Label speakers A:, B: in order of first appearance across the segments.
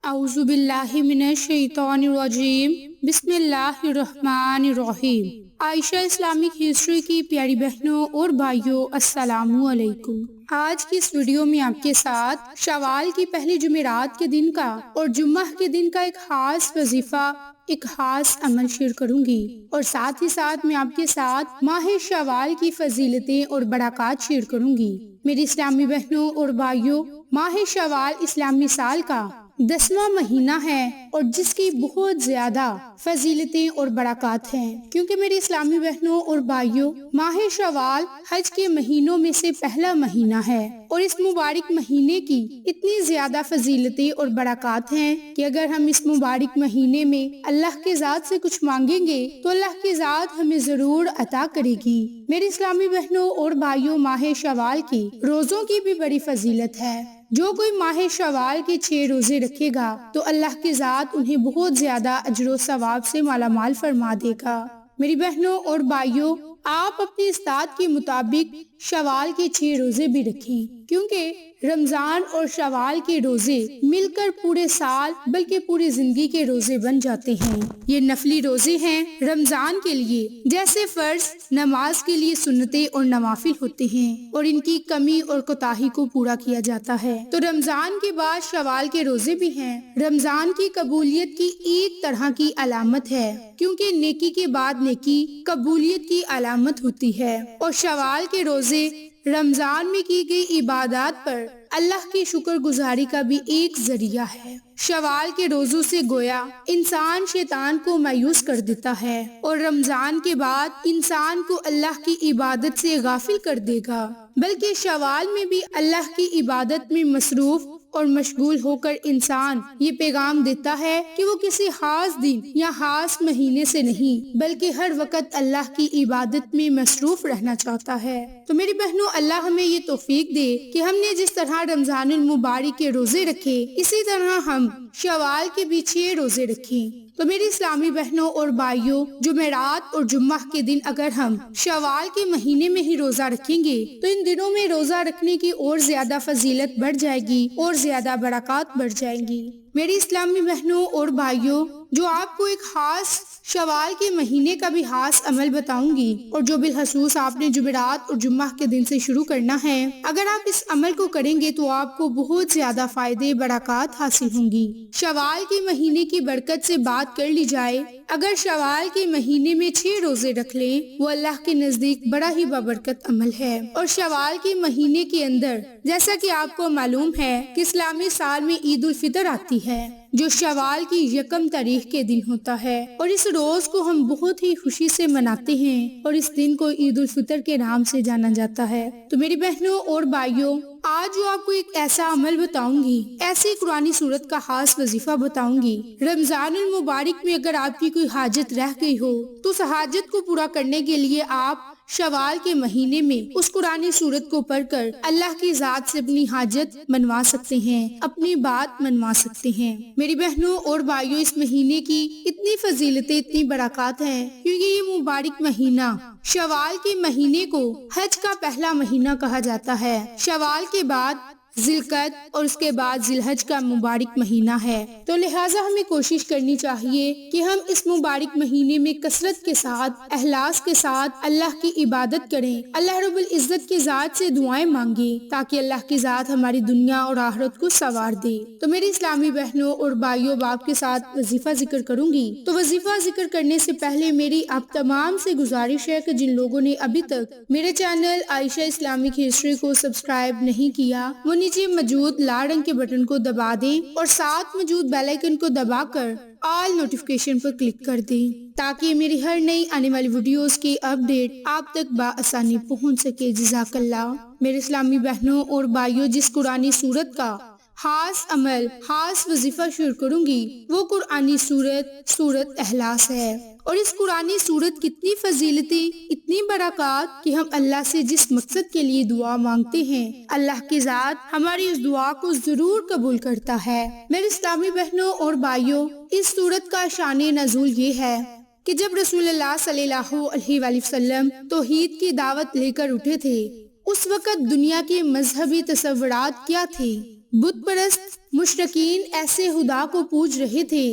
A: اعوذ باللہ من الشیطان الرجیم بسم اللہ الرحمن الرحیم۔ عائشہ اسلامک ہسٹری کی پیاری بہنوں اور بھائیوں، السلام علیکم۔ آج کی اس ویڈیو میں آپ کے ساتھ شوال کی پہلی جمعرات کے دن کا اور جمعہ کے دن کا ایک خاص وظیفہ، ایک خاص عمل شیئر کروں گی، اور ساتھ ہی ساتھ میں آپ کے ساتھ ماہ شوال کی فضیلتیں اور برکات شیئر کروں گی۔ میری اسلامی بہنوں اور بھائیوں، ماہ شوال اسلامی سال کا 10واں مہینہ ہے اور جس کی بہت زیادہ فضیلتیں اور برکات ہیں، کیونکہ میری اسلامی بہنوں اور بھائیوں، ماہ شوال حج کے مہینوں میں سے پہلا مہینہ ہے، اور اس مبارک مہینے کی اتنی زیادہ فضیلتیں اور برکات ہیں کہ اگر ہم اس مبارک مہینے میں اللہ کے ذات سے کچھ مانگیں گے تو اللہ کی ذات ہمیں ضرور عطا کرے گی۔ میری اسلامی بہنوں اور بھائیوں، ماہ شوال کی روزوں کی بھی بڑی فضیلت ہے۔ جو کوئی ماہ شوال کے 6 روزے رکھے گا تو اللہ کی ذات انہیں بہت زیادہ اجر و ثواب سے مالا مال فرما دے گا۔ میری بہنوں اور بھائیوں، آپ اپنی استطاعت کے مطابق شوال کے 6 روزے بھی رکھیں، کیونکہ رمضان اور شوال کے روزے مل کر پورے سال بلکہ پوری زندگی کے روزے بن جاتے ہیں۔ یہ نفلی روزے ہیں رمضان کے لیے، جیسے فرض نماز کے لیے سنتیں اور نوافل ہوتے ہیں، اور ان کی کمی اور کوتاہی کو پورا کیا جاتا ہے۔ تو رمضان کے بعد شوال کے روزے بھی ہیں۔ رمضان کی قبولیت کی ایک طرح کی علامت ہے، کیونکہ نیکی کے بعد نیکی قبولیت کی علامت ہوتی ہے، اور شوال کے روزے رمضان میں کی گئی عبادات پر اللہ کی شکر گزاری کا بھی ایک ذریعہ ہے۔ شوال کے روزوں سے گویا انسان شیطان کو مایوس کر دیتا ہے، اور رمضان کے بعد انسان کو اللہ کی عبادت سے غافل کر دے گا، بلکہ شوال میں بھی اللہ کی عبادت میں مصروف اور مشغول ہو کر انسان یہ پیغام دیتا ہے کہ وہ کسی خاص دن یا خاص مہینے سے نہیں بلکہ ہر وقت اللہ کی عبادت میں مصروف رہنا چاہتا ہے۔ تو میری بہنوں، اللہ ہمیں یہ توفیق دے کہ ہم نے جس طرح رمضان المبارک کے روزے رکھے، اسی طرح ہم شوال کے بھی 6 روزے رکھیں۔ تو میری اسلامی بہنوں اور بھائیوں، جمعرات اور جمعہ کے دن اگر ہم شوال کے مہینے میں ہی روزہ رکھیں گے تو ان دنوں میں روزہ رکھنے کی اور زیادہ فضیلت بڑھ جائے گی اور زیادہ برکات بڑھ جائیں گی۔ میری اسلامی بہنوں اور بھائیوں، جو آپ کو ایک خاص شوال کے مہینے کا بھی خاص عمل بتاؤں گی، اور جو بالخصوص آپ نے جمعرات اور جمعہ کے دن سے شروع کرنا ہے، اگر آپ اس عمل کو کریں گے تو آپ کو بہت زیادہ فائدے برکات حاصل ہوں گی۔ شوال کے مہینے کی برکت سے بات کر لی جائے، اگر شوال کے مہینے میں 6 روزے رکھ لیں، وہ اللہ کے نزدیک بڑا ہی بابرکت عمل ہے۔ اور شوال کے مہینے کے اندر، جیسا کہ آپ کو معلوم ہے کہ اسلامی سال میں عید الفطر آتی ہے، جو شوال کی 1 تاریخ کے دن ہوتا ہے، اور اس روز کو ہم بہت ہی خوشی سے مناتے ہیں، اور اس دن کو عید الفطر کے نام سے جانا جاتا ہے۔ تو میری بہنوں اور بھائیوں، آج جو آپ کو ایک ایسا عمل بتاؤں گی، ایسی قرآنی سورت کا خاص وظیفہ بتاؤں گی، رمضان المبارک میں اگر آپ کی کوئی حاجت رہ گئی ہو تو اس حاجت کو پورا کرنے کے لیے آپ شوال کے مہینے میں اس قرآنی سورت کو پڑھ کر اللہ کی ذات سے اپنی حاجت منوا سکتے ہیں، اپنی بات منوا سکتے ہیں۔ میری بہنوں اور بھائیوں، اس مہینے کی اتنی فضیلتیں، اتنی برکات ہیں، کیونکہ یہ مبارک مہینہ شوال کے مہینے کو حج کا پہلا مہینہ کہا جاتا ہے۔ شوال کے بعد ذی القعدہ اور اس کے بعد ذی الحج کا مبارک مہینہ ہے، تو لہٰذا ہمیں کوشش کرنی چاہیے کہ ہم اس مبارک مہینے میں کثرت کے ساتھ، اخلاص کے ساتھ اللہ کی عبادت کریں، اللہ رب العزت کی ذات سے دعائیں مانگیں، تاکہ اللہ کی ذات ہماری دنیا اور آخرت کو سنوار دے۔ تو میری اسلامی بہنوں اور بھائیوں، آپ کے ساتھ وظیفہ ذکر کروں گی۔ تو وظیفہ ذکر کرنے سے پہلے میری آپ تمام سے گزارش ہے کہ جن لوگوں نے ابھی تک میرے چینل عائشہ اسلامک ہسٹری کو سبسکرائب نہیں کیا، وہ نیچے موجود لال رنگ کے بٹن کو دبا دیں اور ساتھ موجود بیل آئیکن کو دبا کر آل نوٹیفیکیشن پر کلک کر دیں، تاکہ میری ہر نئی آنے والی ویڈیوز کی اپڈیٹ آپ تک بآسانی پہنچ سکے۔ جزاک اللہ۔ میرے اسلامی بہنوں اور بھائیوں، جس قرآنی سورت کا خاص عمل، خاص وظیفہ شروع کروں گی، وہ قرآنی سورت اخلاص ہے، اور اس قرآنی سورت کی اتنی فضیلتیں، اتنی برکات کہ ہم اللہ سے جس مقصد کے لیے دعا مانگتے ہیں، اللہ کی ذات ہماری اس دعا کو ضرور قبول کرتا ہے۔ میرے اسلامی بہنوں اور بھائیوں، اس سورت کا شان نزول یہ ہے کہ جب رسول اللہ صلی اللہ علیہ وآلہ وسلم توحید کی دعوت لے کر اٹھے تھے، اس وقت دنیا کے مذہبی تصورات کیا تھے؟ بت پرست مشرکین ایسے خدا کو پوج رہے تھے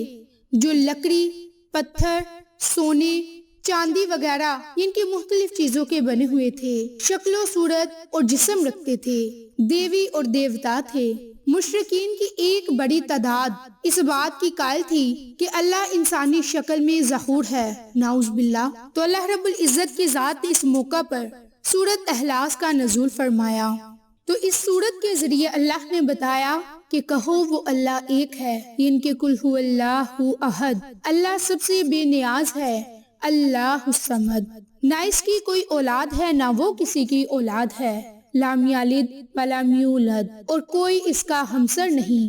A: جو لکڑی، پتھر، سونے، چاندی وغیرہ ان کی مختلف چیزوں کے بنے ہوئے تھے، شکل و صورت اور جسم رکھتے تھے، دیوی اور دیوتا تھے۔ مشرکین کی ایک بڑی تعداد اس بات کی قائل تھی کہ اللہ انسانی شکل میں ظہور ہے، نعوذ باللہ۔ تو اللہ رب العزت کی ذات نے اس موقع پر سورۃ اخلاص کا نزول فرمایا۔ تو اس سورت کے ذریعے اللہ نے بتایا کہ کہو وہ اللہ ایک ہے، ان کے قل هو اللہ احد، اللہ سب سے بے نیاز ہے، اللہ الصمد، نہ اس کی کوئی اولاد ہے نہ وہ کسی کی اولاد ہے، لم یلد ولم یولد، اور کوئی اس کا ہمسر نہیں،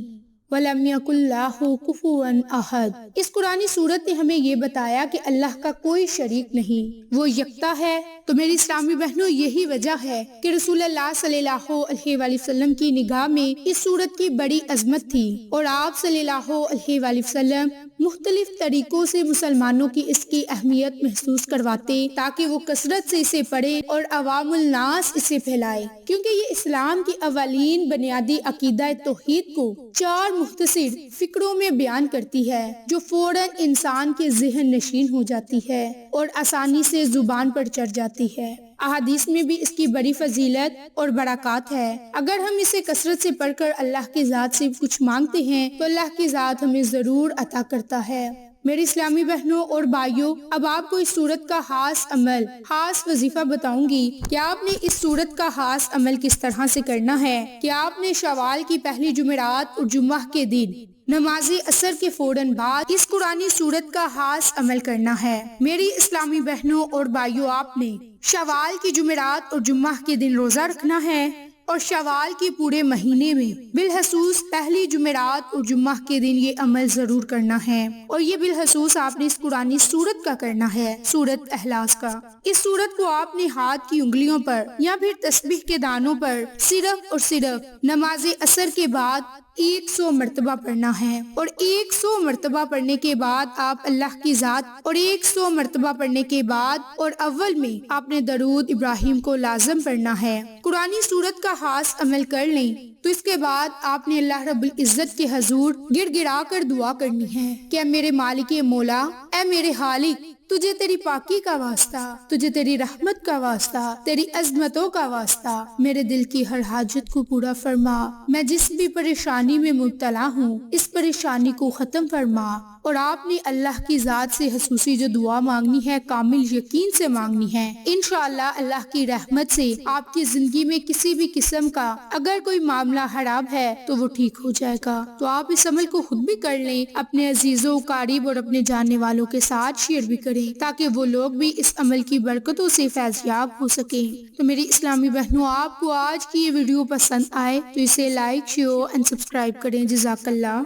A: وَلَمْ يَكُنْ لَهُ كُفُوًا أَحَدٌ۔ اس قرآنی سورت نے ہمیں یہ بتایا کہ اللہ کا کوئی شریک نہیں، وہ یکتا ہے۔ تو میری اسلامی بہنوں، یہی وجہ ہے کہ رسول اللہ صلی اللہ علیہ وآلہ وسلم کی نگاہ میں اس سورت کی بڑی عظمت تھی، اور آپ صلی اللہ علیہ وآلہ وسلم مختلف طریقوں سے مسلمانوں کی اس کی اہمیت محسوس کرواتے تاکہ وہ کثرت سے اسے پڑھے اور عوام الناس اسے پھیلائے، کیونکہ یہ اسلام کی اولین بنیادی عقیدہ توحید کو 4 مختصر فکروں میں بیان کرتی ہے، جو فوراً انسان کے ذہن نشین ہو جاتی ہے اور آسانی سے زبان پر چڑھ جاتی ہے۔ احادیث میں بھی اس کی بڑی فضیلت اور برکات ہے۔ اگر ہم اسے کثرت سے پڑھ کر اللہ کی ذات سے کچھ مانگتے ہیں تو اللہ کی ذات ہمیں ضرور عطا کرتا ہے۔ میری اسلامی بہنوں اور بھائیوں، اب آپ کو اس سورت کا خاص عمل، خاص وظیفہ بتاؤں گی کہ آپ نے اس سورت کا خاص عمل کس طرح سے کرنا ہے، کہ آپ نے شوال کی پہلی جمعرات اور جمعہ کے دن نماز عصر کے فوراً بعد اس قرآنی سورت کا خاص عمل کرنا ہے۔ میری اسلامی بہنوں اور بھائیوں، آپ نے شوال کی جمعرات اور جمعہ کے دن روزہ رکھنا ہے، اور شوال کے پورے مہینے میں بالخصوص پہلی جمعرات اور جمعہ کے دن یہ عمل ضرور کرنا ہے، اور یہ بالخصوص آپ نے اس قرآنی سورت کا کرنا ہے، سورت اخلاص کا۔ اس سورت کو آپ نے ہاتھ کی انگلیوں پر یا پھر تسبیح کے دانوں پر صرف اور صرف نماز عصر کے بعد 100 مرتبہ پڑھنا ہے، اور 100 مرتبہ پڑھنے کے بعد آپ اللہ کی ذات، اور 100 مرتبہ پڑھنے کے بعد اور اول میں آپ نے درود ابراہیم کو لازم پڑھنا ہے۔ قرآنی سورت کا خاص عمل کر لیں تو اس کے بعد آپ نے اللہ رب العزت کے حضور گڑ گڑا کر دعا کرنی ہے کہ اے میرے مالک مولا، اے میرے خالق، تجھے تیری پاکی کا واسطہ، تجھے تیری رحمت کا واسطہ، تیری عظمتوں کا واسطہ میرے دل کی ہر حاجت کو پورا فرما، میں جس بھی پریشانی میں مبتلا ہوں اس پریشانی کو ختم فرما۔ اور آپ نے اللہ کی ذات سے خصوصی جو دعا مانگنی ہے کامل یقین سے مانگنی ہے۔ انشاءاللہ اللہ کی رحمت سے آپ کی زندگی میں کسی بھی قسم کا اگر کوئی معاملہ خراب ہے تو وہ ٹھیک ہو جائے گا۔ تو آپ اس عمل کو خود بھی کر لیں، اپنے عزیزوں، قریب اور اپنے جاننے والوں کے ساتھ شیئر بھی کریں تاکہ وہ لوگ بھی اس عمل کی برکتوں سے فیض یاب ہو سکیں۔ تو میری اسلامی بہنوں، آپ کو آج کی یہ ویڈیو پسند آئے تو اسے لائک، شیئر اینڈ سبسکرائب کریں۔ جزاک اللہ۔